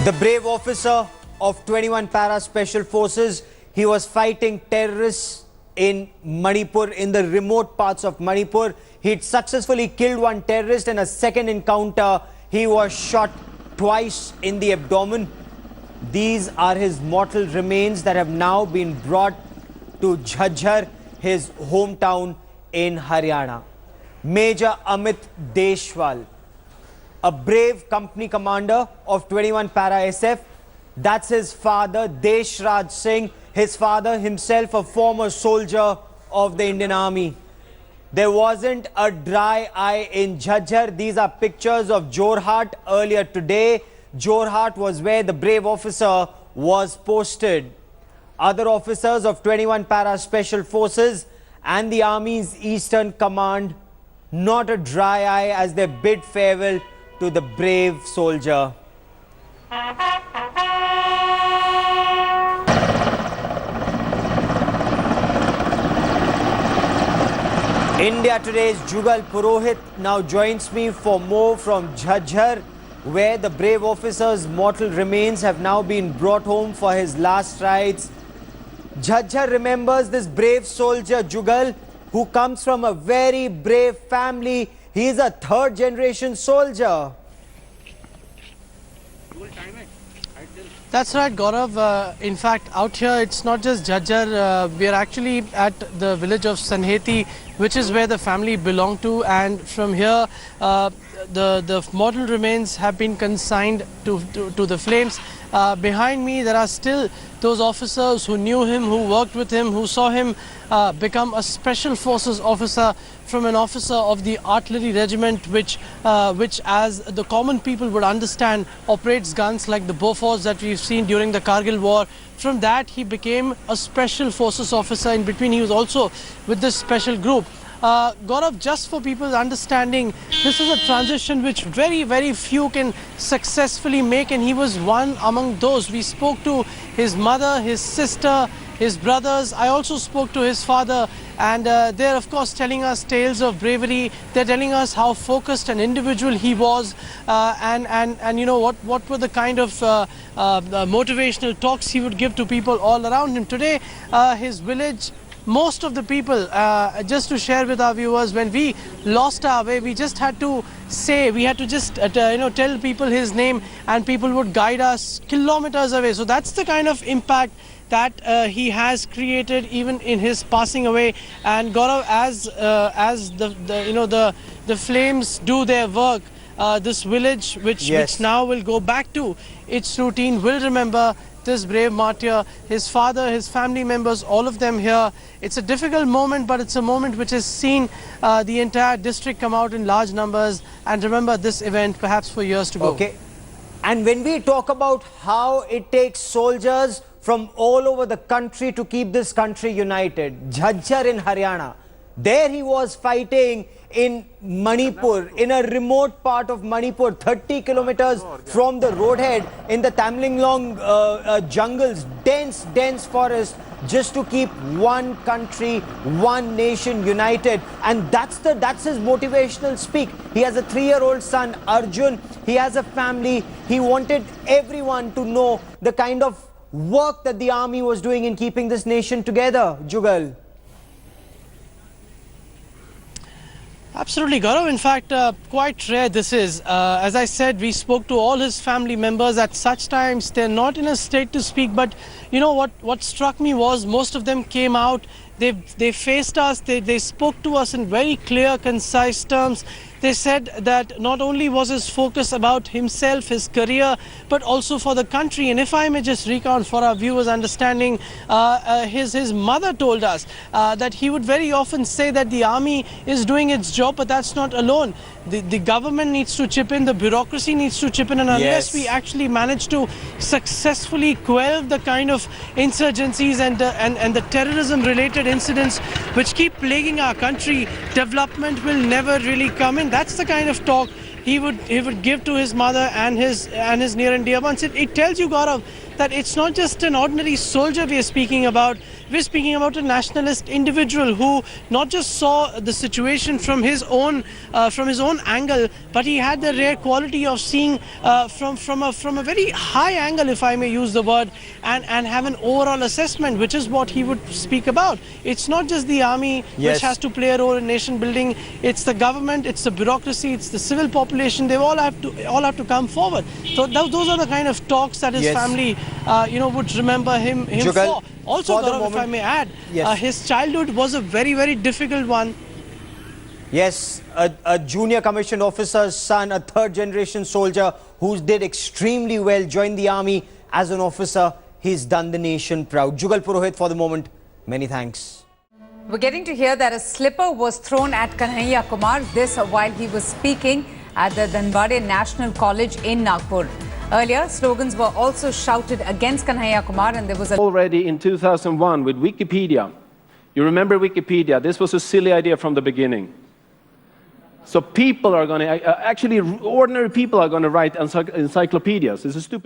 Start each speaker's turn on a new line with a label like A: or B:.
A: The brave officer of 21 Para Special Forces, he was fighting terrorists in Manipur, in the remote parts of Manipur. He'd successfully killed one terrorist. In a second encounter, he was shot twice in the abdomen. These are his mortal remains that have now been brought to Jhajjar, his hometown in Haryana. Major Amit Deshwal, a brave company commander of 21 Para SF. That's his father, Deshraj Singh. His father himself, a former soldier of the Indian Army. There wasn't a dry eye in Jhajjar. These are pictures of Jorhat earlier today. Jorhat was where the brave officer was posted. Other officers of 21 Para Special Forces and the Army's Eastern Command, not a dry eye as they bid farewell to the brave soldier. India Today's Jugal Purohit now joins me for more from Jhajjar, where the brave officer's mortal remains have now been brought home for his last rites. Jhajjar remembers this brave soldier Jugal, who comes from a very brave family. He is a third-generation soldier.
B: That's right, Gaurav. In fact, out here, it's not just Jhajjar. We are actually at the village of Sanheti, which is where the family belong to. And from here, the mortal remains have been consigned to the flames. Behind me, there are still those officers who knew him, who worked with him, who saw him become a special forces officer from an officer of the artillery regiment, which as the common people would understand, operates guns like the Bofors that we've seen during the Kargil war. From that, he became a special forces officer. In between, he was also with this special group. Gaurav, just for people's understanding, this is a transition which very few can successfully make, and he was one among those. We spoke to his mother, his sister, his brothers. I also spoke to his father, and they're of course telling us tales of bravery. They're telling us how focused an individual he was, and you know what were the kind of motivational talks he would give to people all around him. Today, his village, most of the people, just to share with our viewers, when we lost our way, we just had to say, we had to just tell people his name, and people would guide us kilometers away. So that's the kind of impact that he has created even in his passing away. And Gaurav, as the flames do their work, this village which now will go back to its routine will remember this brave martyr, his father, his family members, all of them here. It's a difficult moment, but it's a moment which has seen the entire district come out in large numbers and remember this event perhaps for years to go.
A: Okay. And when we talk about how it takes soldiers from all over the country to keep this country united, Jhajjar in Haryana, there he was fighting in Manipur, in a remote part of Manipur, 30 kilometers from the roadhead, in the Tamlinglong jungles, dense forest, just to keep one country, one nation united. And that's his motivational speak. He has a 3-year-old son, Arjun. He has a family. He wanted everyone to know the kind of work that the army was doing in keeping this nation together. Jugal.
B: Absolutely, Gaurav. In fact, quite rare this is. As I said, we spoke to all his family members. At such times, they're not in a state to speak. But you know what struck me was most of them came out. They faced us. They spoke to us in very clear, concise terms. They said that not only was his focus about himself, his career, but also for the country. And if I may just recount for our viewers' understanding, his mother told us that he would very often say that the army is doing its job, but that's not alone. The government needs to chip in, the bureaucracy needs to chip in, and unless we actually manage to successfully quell the kind of insurgencies and the terrorism-related incidents which keep plaguing our country, development will never really come in. That's the kind of talk he would give to his mother and his near and dear ones. It tells you, Gaurav, that it's not just an ordinary soldier we are speaking about. We're speaking about a nationalist individual who not just saw the situation from his own angle, but he had the rare quality of seeing from a very high angle, if I may use the word, and have an overall assessment, which is what he would speak about. It's not just the army which has to play a role in nation building. It's the government, it's the bureaucracy, it's the civil population. They all have to come forward. So those are the kind of talks that his family, would remember him
A: Jugal,
B: for. Also, Gaurav, if I may add, his childhood was a very, very difficult one.
A: Yes, a junior commissioned officer's son, a third-generation soldier who did extremely well, joined the army as an officer. He's done the nation proud. Jugal Purohit for the moment. Many thanks.
C: We're getting to hear that a slipper was thrown at Kanhaiya Kumar, this while he was speaking at the Dhanbade National College in Nagpur. Earlier, slogans were also shouted against Kanhaiya Kumar, and there was a...
D: Already in 2001 with Wikipedia. You remember Wikipedia? This was a silly idea from the beginning. So people are going to, actually ordinary people are going to write encyclopedias. It's a stupid idea.